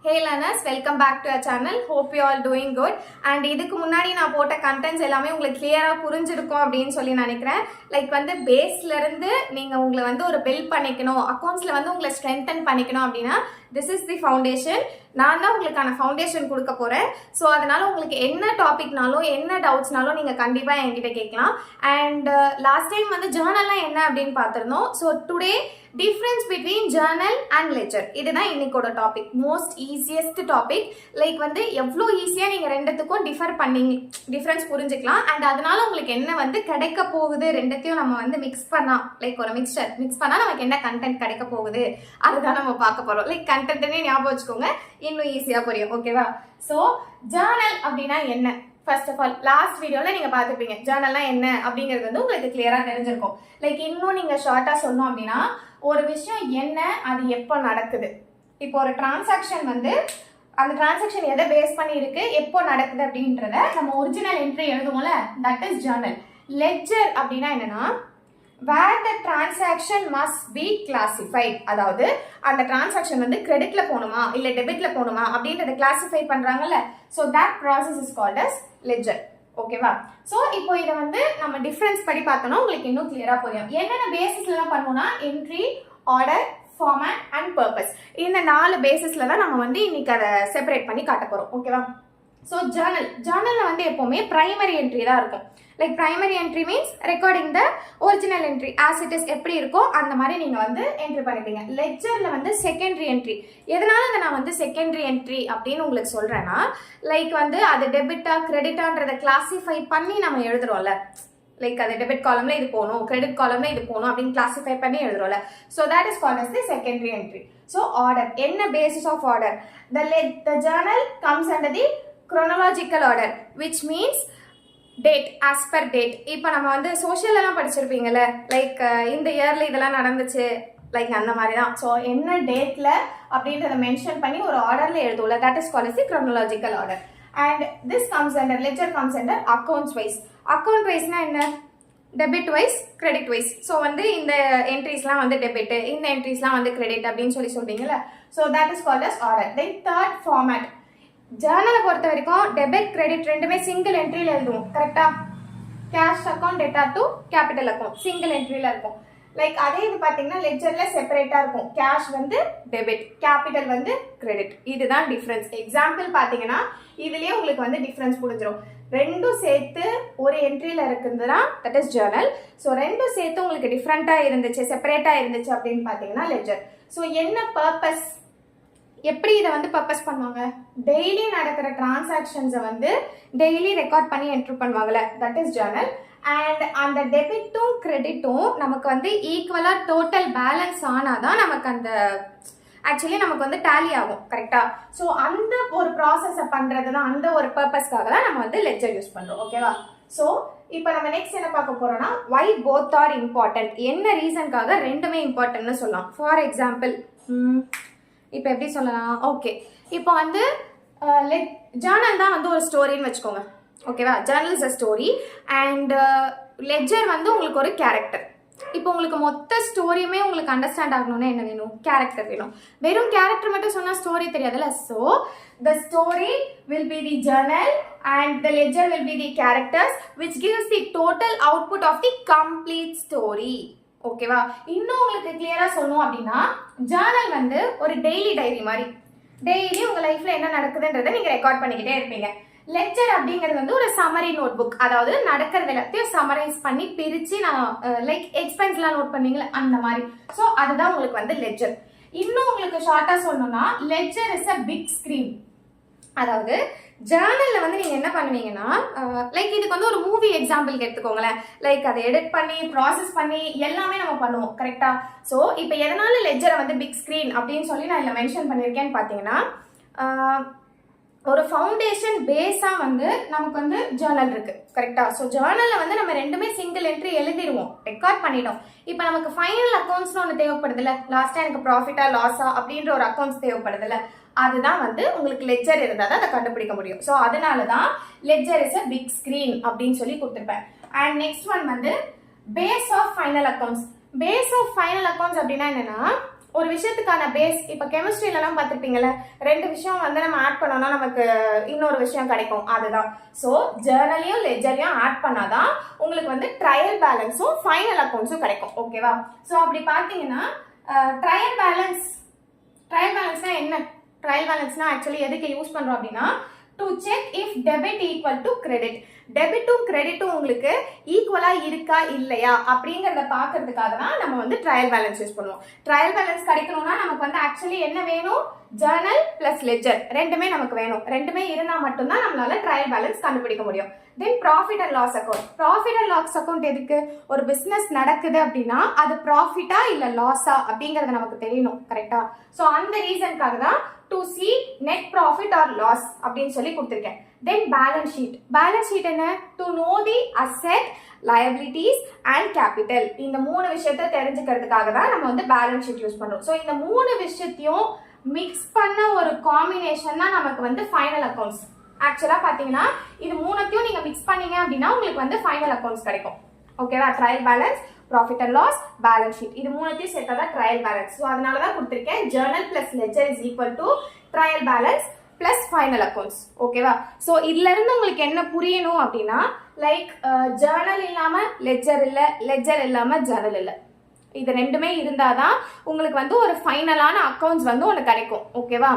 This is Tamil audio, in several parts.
Hey learners, welcome back to our channel. Hope you all doing good. And இதுக்கு முன்னாடி நான் போட்ட contents எல்லாமே உங்களுக்கு clear-ஆ புரிஞ்சிருக்கும் அப்படின்னு சொல்லி நினைக்கிறேன். லைக் வந்து பேஸ்ல இருந்து நீங்க உங்களை வந்து ஒரு பில்ட் பண்ணிக்கணும், அக்கவுண்ட்ஸ்ல வந்து உங்களை ஸ்ட்ரென்தன் பண்ணிக்கணும் அப்படின்னா this is the foundation. நான் தான் உங்களுக்கான ஃபவுண்டேஷன் கொடுக்க போறேன். ஸோ அதனால உங்களுக்கு என்ன டாபிக்னாலும் என்ன டவுட்ஸ்னாலும் நீங்க கண்டிப்பா என்கிட்ட கேட்கலாம். அண்ட் லாஸ்ட் டைம் வந்து ஜேர்னல்லாம் என்ன அப்படின்னு பார்த்திருந்தோம். So today difference between journal and ledger, இதுதான் இன்னைக்கோட topic. Most easiest topic. Like வந்து எவ்வளோ ஈஸியாக நீங்கள் ரெண்டுத்துக்கும் டிஃபரன்ஸ் புரிஞ்சுக்கலாம். அண்ட் அதனால உங்களுக்கு என்ன வந்து கிடைக்க போகுது, ரெண்டுத்தையும் நம்ம வந்து மிக்ஸ் பண்ணா, லைக் ஒரு மிக்ஸ் பண்ணா நமக்கு என்ன கண்டென்ட் கிடைக்க போகுது அதுதான் நம்ம பார்க்க போறோம். லைக் கண்டென்ட்னே ஞாபகம் வச்சுக்கோங்க, இன்னும் ஈஸியா புரியும். ஓகேவா? ஸோ ஜேர்னல் அப்படின்னா என்ன? ஃபர்ஸ்ட் ஆஃப் ஆல் லாஸ்ட் வீடியோல நீங்க பார்த்துப்பீங்க ஜேர்னல்னா என்ன அப்படிங்கிறது வந்து உங்களுக்கு கிளியரா தெரிஞ்சிருக்கும். லைக் இன்னும் நீங்க ஷார்ட்டா சொன்னோம் அப்படின்னா ஒரு விஷயம் என்ன, அது எப்போ நடக்குது. இப்போ ஒரு டிரான்சாக்ஷன் வந்து அந்த டிரான்சாக்ஷன் எதை பேஸ் பண்ணி இருக்கு, எப்போ நடக்குது அப்படின்றத நம்ம ஒரிஜினல் என்ட்ரி எழுதுவோம்ல, தட் இஸ் ஜேர்னல். லெட்ஜர் அப்படின்னா என்னன்னா where the transaction must be classified, அதாவது அந்த டிரான்சாக்ஷன் வந்து கிரெடிட்ல போகணுமா இல்ல டெபிட்ல போகணுமா அப்படின்றத கிளாசிஃபை பண்றாங்கல்ல, so that process is called as ledger. ஓகேவா? சோ இப்போ இத வந்து நம்ம டிஃபரன்ஸ் படி பார்த்தோம்னா உங்களுக்கு இன்னும் கிளியரா புரியும். என்னென்ன பேசிஸ்ல எல்லாம் பண்ணுவோம்னா entry, order, format and purpose. இந்த 4 பேசிஸ்ல தான் நம்ம வந்து இன்னைக்கு அதை செப்பரேட் பண்ணி காட்ட போறோம். ஓகேவா? ஸோ ஜேர்னல்ல வந்து எப்பவுமே பிரைமரி என்ட்ரி தான் இருக்கும். Like primary entry means recording the original entry as it is எப்படி இருக்கோ அந்த மாதிரி நீங்க வந்து என்ட்ரி பண்ணிப்பீங்க. லெட்ஜர்ல வந்து செகண்டரி என்ட்ரி. எதனால நான் வந்து செகண்டரி என்ட்ரி அப்படின்னு உங்களுக்கு சொல்றேன்னா, லைக் வந்து அது டெபிட்டா கிரெடிட்டான்றதை கிளாசிஃபை பண்ணி நம்ம எழுதுறோம்ல, லைக் அது டெபிட் காலம்ல இது போகணும், கிரெடிட் காலம்ல இது போகணும் அப்படின்னு கிளாசிஃபை பண்ணி எழுதுறோம்ல. So that is called as the secondary entry. So order, என்ன basis of order? The journal comes under the chronological order, which means date, as per date. இப்போ நம்ம வந்து சோஷியல் எல்லாம் படிச்சிருப்பீங்கல்ல, லைக் இந்த இயர்ல இதெல்லாம் நடந்துச்சு, லைக் அந்த மாதிரி தான். ஸோ என்ன டேட்ல அப்படின்றத மென்ஷன் பண்ணி ஒரு ஆர்டர்ல எழுதுவோம்ல, that is called the chronological order. And this comes under, ledger comes under accounts wise. Account வைஸ்னா என்ன? Debit wise, credit wise. So வந்து இந்த என்ட்ரிஸ்லாம் வந்து டெபிட், இந்த என்ட்ரிஸ்லாம் வந்து கிரெடிட் அப்படின்னு சொல்லிட்டீங்கல்ல. So that is called as order. Then third format. ஜேர்னலை பொறுத்த வரைக்கும் டெபிட் கிரெடிட் ரெண்டுமே சிங்கிள் என்ட்ரியில் எழுதுவோம். கரெக்டா? Cash account, debtor to capital account single என்ட்ரியில் இருக்கும். லைக் அதே இது பார்த்தீங்கன்னா லெட்ஜர்ல செப்பரேட்டா இருக்கும். கேஷ் வந்து டெபிட், கேபிட்டல் வந்து கிரெடிட். இதுதான் டிஃபரன்ஸ். எக்ஸாம்பிள் பார்த்தீங்கன்னா இதுலயே உங்களுக்கு வந்து டிஃபரன்ஸ் புரிஞ்சிடும். ரெண்டும் சேர்த்து ஒரு என்ட்ரியில இருக்குதுன்னா தட் இஸ் ஜேர்னல். ஸோ ரெண்டும் சேர்த்து உங்களுக்கு டிஃப்ரெண்டா இருந்துச்சு, செப்பரேட்டா இருந்துச்சு அப்படின்னு பார்த்தீங்கன்னா லெட்ஜர். ஸோ என்ன பர்பஸ், எப்படி இதை வந்து பர்பஸ் பண்ணுவாங்க? டெய்லி நடக்கிற டிரான்சாக்ஷன்ஸை வந்து டெய்லி ரெக்கார்ட் பண்ணி என்ட்ரி பண்ணுவாங்கல்ல, தட் இஸ் ஜேர்னல். அண்ட் அந்த டெபிட்டும் கிரெடிட்டும் நமக்கு வந்து ஈக்குவலா டோட்டல் பேலன்ஸ் ஆனாதான் நமக்கு அந்த ஆக்சுவலி நமக்கு வந்து டேலி ஆகும். கரெக்டா? ஸோ அந்த ஒரு ப்ராசஸை பண்றது தான், அந்த ஒரு பர்பஸ்க்காக தான் நம்ம வந்து லெட்ஜர் யூஸ் பண்றோம். ஓகேவா? ஸோ இப்போ நம்ம நெக்ஸ்ட் என்ன பார்க்க போறோம்னா why both are important. என்ன ரீசன்காக ரெண்டுமே இம்பார்ட்டன்ட்னு சொல்லலாம். ஃபார் எக்ஸாம்பிள் இப்போ எப்படி சொல்லலாம்? ஓகே, இப்போ வந்து ஜேர்னல் தான் வந்து ஒரு ஸ்டோரின்னு வச்சுக்கோங்க. ஓகேவா? Journal is a story and ledger வந்து உங்களுக்கு ஒரு கேரக்டர். இப்போ உங்களுக்கு மொத்த ஸ்டோரியுமே உங்களுக்கு அண்டர்ஸ்டாண்ட் ஆகணும்னா என்ன வேணும்? கேரக்டர் வேணும். வெறும் கேரக்டர் மட்டும் சொன்னா ஸ்டோரி தெரியாதுல்ல. So the story will be the journal and the ledger will be the characters which gives the total output of the complete story. ஓகேவா? இன்னும் உங்களுக்கு கிளியரா சொல்லணும் அப்படின்னா ஜேர்னல் வந்து ஒரு டெய்லி டைரி மாதிரி. டெய்லி உங்க லைஃப்ல என்ன நடக்குதுன்றதை நீங்க ரெக்கார்ட் பண்ணிக்கிட்டே இருப்பீங்க. லெட்ஜர் அப்படிங்கிறது வந்து ஒரு சமரி நோட் புக், அதாவது நடக்கிறது எல்லாத்தையும் சமரைஸ் பண்ணி பிரிச்சு நான் லைக் எக்ஸ்பென்ஸ்லாம் நோட் பண்ணீங்களா அந்த மாதிரி. ஸோ அதுதான் உங்களுக்கு வந்து லெட்ஜர். இன்னும் உங்களுக்கு ஷார்ட்டா சொல்லணும்னா ledger is a big screen. அதாவது ஜேர்னல்ல வந்து நீங்க என்ன பண்ணுவீங்கன்னா லைக் இதுக்கு வந்து ஒரு மூவி எக்ஸாம்பிள் எடுத்துக்கோங்களேன். லைக் அதை எடிட் பண்ணி ப்ராசஸ் பண்ணி எல்லாமே நம்ம பண்ணுவோம். கரெக்டா? ஸோ இப்போ எதனால லெட்ஜரை வந்து பிக் ஸ்கிரீன் அப்படின்னு சொல்லி நான் இதில் மென்ஷன் பண்ணியிருக்கேன்னு பார்த்தீங்கன்னா ஒரு ஃபவுண்டேஷன் பேஸா வந்து நமக்கு வந்து ஜேர்னல் இருக்கு. கரெக்டா? ஸோ ஜேர்னல்ல வந்து நம்ம ரெண்டுமே சிங்கிள் என்ட்ரி எழுதிடுவோம், ரெக்கார்ட் பண்ணிட்டோம். இப்போ நமக்கு ஃபைனல் அக்கௌண்ட்ஸ்னு ஒன்று தேவைப்படுதுல்ல, லாஸ்டா எனக்கு ப்ராஃபிட்டா லாஸா அப்படின்ற ஒரு அக்கௌண்ட்ஸ் தேவைப்படுதுல்ல, அதுதான் வந்து உங்களுக்கு லெட்ஜர் இருந்தால் தான் அதை கண்டுபிடிக்க முடியும். ஸோ அதனால தான் ledger is a big screen அப்படின்னு சொல்லி கொடுத்துருப்பேன். அண்ட் நெக்ஸ்ட் ஒன் வந்து base of final accounts. Base of final accounts அப்படின்னா என்னன்னா ஒரு விஷயத்துக்கான பேஸ். இப்போ கெமிஸ்ட்ரியிலலாம் பார்த்துருப்பீங்கல்ல, 2 விஷயம் வந்து நம்ம ஆட் பண்ணோம்னா நமக்கு இன்னொரு விஷயம் கிடைக்கும். அதுதான். ஸோ ஜேர்னலையும் லெட்ஜரையும் ஆட் பண்ணாதான் உங்களுக்கு வந்து ட்ரையல் பேலன்ஸும் ஃபைனல் அக்கௌண்ட்ஸும் கிடைக்கும். ஓகேவா? ஸோ அப்படி பார்த்தீங்கன்னா ட்ரையல் பேலன்ஸ்னா என்ன? ட்ரையல் பேலன்ஸ்னா ஆக்சுவலி எதுக்கு யூஸ் பண்ணுறோம் அப்படின்னா, to check if debit equal to credit. டெபிட்டும் கிரெடிட்டும் உங்களுக்கு ஈக்குவலா இருக்கா இல்லையா அப்படிங்கிறத பார்க்கறதுக்காக தான் நம்ம வந்து ட்ரையல் பேலன்ஸ் யூஸ் பண்ணுவோம். ட்ரையல் பேலன்ஸ் கிடைக்கணும்னா நமக்கு வந்து ஆக்சுவலி என்ன வேணும்? ஜர்னல் பிளஸ் லெட்ஜர் ரெண்டுமே நமக்கு வேணும். ரெண்டுமே இருந்தால் மட்டும்தான் நம்மளால ட்ரையல் பேலன்ஸ் கண்டுபிடிக்க முடியும். Then profit and loss account. Profit and loss account எதுக்கு? ஒரு பிசினஸ் நடக்குது அப்படின்னா அது ப்ராஃபிட்டா இல்ல லாஸா அப்படிங்கறது நமக்கு தெரியணும். கரெக்டா? ஸோ அந்த ரீசனுக்காக தான் to see net profit or loss அப்படின்னு சொல்லி கொடுத்துருக்கேன். Then balance sheet. Balance sheet என்ன? To know the asset, liabilities and capital. இந்த 3 விஷயத்தை தெரிஞ்சுக்கிறதுக்காக தான் நம்ம வந்து பேலன்ஸ் ஷீட் யூஸ் பண்றோம். ஸோ இந்த 3 விஷயத்தையும் மிக்ஸ் பண்ண ஒரு காம்பினேஷன் தான் நமக்கு வந்து ஃபைனல் அக்கௌண்ட்ஸ். ஆக்சுவலா பாத்தீங்கன்னா இது 3த்தையும் நீங்க மிக்ஸ் பண்ணீங்க அப்படின்னா உங்களுக்கு வந்து ஃபைனல் அக்கௌண்ட்ஸ் கிடைக்கும். ஓகேவா? Trial balance, profit and loss, balance sheet, இது 3த்தையும் சேர்த்தா தான் ட்ரையல் பேலன்ஸ். ஸோ அதனால தான் கொடுத்துருக்கேன் journal plus ledger is equal to trial balance plus final accounts. ஓகேவா? ஸோ இதுல இருந்து உங்களுக்கு என்ன புரியணும் அப்படின்னா, லைக் ஜர்னல் இல்லாம லெட்ஜர் இல்ல, லெட்ஜர் இல்லாம ஜர்னல் இல்ல, இது ரெண்டுமே இருந்தாதான் உங்களுக்கு வந்து ஒரு ஃபைனலான அக்கௌண்ட்ஸ் வந்து உங்களுக்கு கிடைக்கும். ஓகேவா?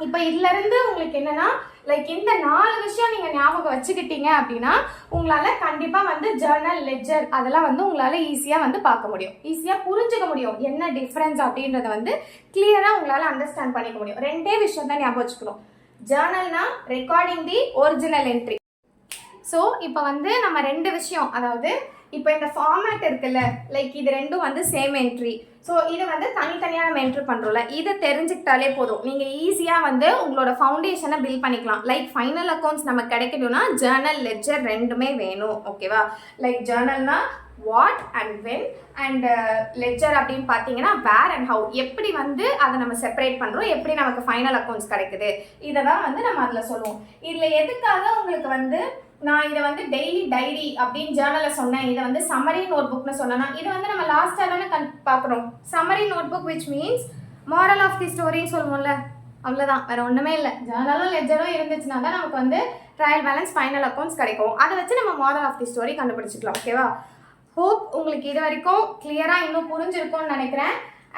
இப்போ இதுல இருந்து உங்களுக்கு என்னன்னா, லைக் இந்த 4 விஷயம் நீங்க ஞாபகம் வச்சுக்கிட்டீங்க அப்படின்னா உங்களால கண்டிப்பா வந்து ஜர்னல், லெட்ஜர் அதெல்லாம் வந்து உங்களால ஈஸியா வந்து பார்க்க முடியும், ஈஸியா புரிஞ்சுக்க முடியும். என்ன டிஃபரன்ஸ் அப்படின்றத வந்து கிளியரா உங்களால அண்டர்ஸ்டாண்ட் பண்ணிக்க முடியும். 2 விஷயம் தான் ஞாபகம் வச்சுக்கணும். ஜர்னல்னா recording the original entry. So இப்போ வந்து நம்ம 2 விஷயம், அதாவது இப்போ இந்த ஃபார்மேட் இருக்குல்ல, லைக் இது ரெண்டும் வந்து சேம் என்ட்ரி. ஸோ இதை வந்து தனித்தனியாக நம்ம என்ட்ரி பண்ணுறோம்ல, இதை தெரிஞ்சுக்கிட்டாலே போதும், நீங்கள் ஈஸியாக வந்து உங்களோட ஃபவுண்டேஷனை பில்ட் பண்ணிக்கலாம். லைக் ஃபைனல் அக்கௌண்ட்ஸ் நமக்கு கிடைக்கணும்னா ஜர்னல், லெட்ஜர் ரெண்டுமே வேணும். ஓகேவா? லைக் ஜர்னல்னா what and when, and ledger அப்படின்னு பார்த்தீங்கன்னா வேர் அண்ட் ஹவு, எப்படி வந்து அதை நம்ம செப்பரேட் பண்ணுறோம், எப்படி நமக்கு ஃபைனல் அக்கௌண்ட்ஸ் கிடைக்குது, இதை தான் வந்து நம்ம அதில் சொல்லுவோம். இதில் எதுக்காக உங்களுக்கு வந்து நான் இதை வந்து டெய்லி டைரி அப்படின்னு ஜேர்னலில் சொன்னேன், இதை வந்து சம்மரி நோட் புக்னு சொன்னேன்னா, இது வந்து நம்ம லாஸ்ட்டாக தானே பார்க்குறோம். Summary notebook which means moral of the ஸ்டோரின்னு சொல்லுவோம்ல, அவ்வளோதான், வேற ஒன்றுமே இல்லை. ஜேர்னலும் லெட்ஜரும் இருந்துச்சுன்னா தான் நமக்கு வந்து ட்ரையல் பேலன்ஸ், ஃபைனல் அக்கௌண்ட்ஸ் கிடைக்கும். அதை வச்சு நம்ம மாரல் ஆஃப் தி ஸ்டோரி கண்டுபிடிச்சிக்கலாம். ஓகேவா? ஹோப் உங்களுக்கு இது வரைக்கும் கிளியராக இன்னும் புரிஞ்சிருக்கும்னு நினைக்கிறேன்.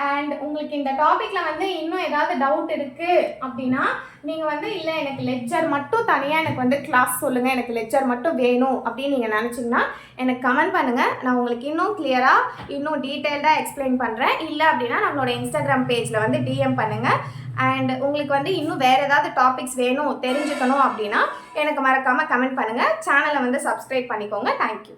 அண்ட் உங்களுக்கு இந்த டாப்பிக்கில் வந்து இன்னும் ஏதாவது டவுட் இருக்குது அப்படின்னா நீங்கள் வந்து இல்லை எனக்கு லெட்ஜர் மட்டும் தனியாக எனக்கு வந்து கிளாஸ் சொல்லுங்கள், எனக்கு லெட்ஜர் மட்டும் வேணும் அப்படின்னு நீங்கள் நினச்சிங்கன்னா எனக்கு கமெண்ட் பண்ணுங்கள். நான் உங்களுக்கு இன்னும் கிளியராக இன்னும் டீட்டெயில்டாக எக்ஸ்பிளைன் பண்ணுறேன். இல்லை அப்படின்னா நம்மளோட இன்ஸ்டாகிராம் பேஜில் வந்து டிஎம் பண்ணுங்கள். அண்ட் உங்களுக்கு வந்து இன்னும் வேறு ஏதாவது டாபிக்ஸ் வேணும், தெரிஞ்சுக்கணும் அப்படின்னா எனக்கு மறக்காமல் கமெண்ட் பண்ணுங்கள். சேனலை வந்து சப்ஸ்கிரைப் பண்ணிக்கோங்க. தேங்க்யூ.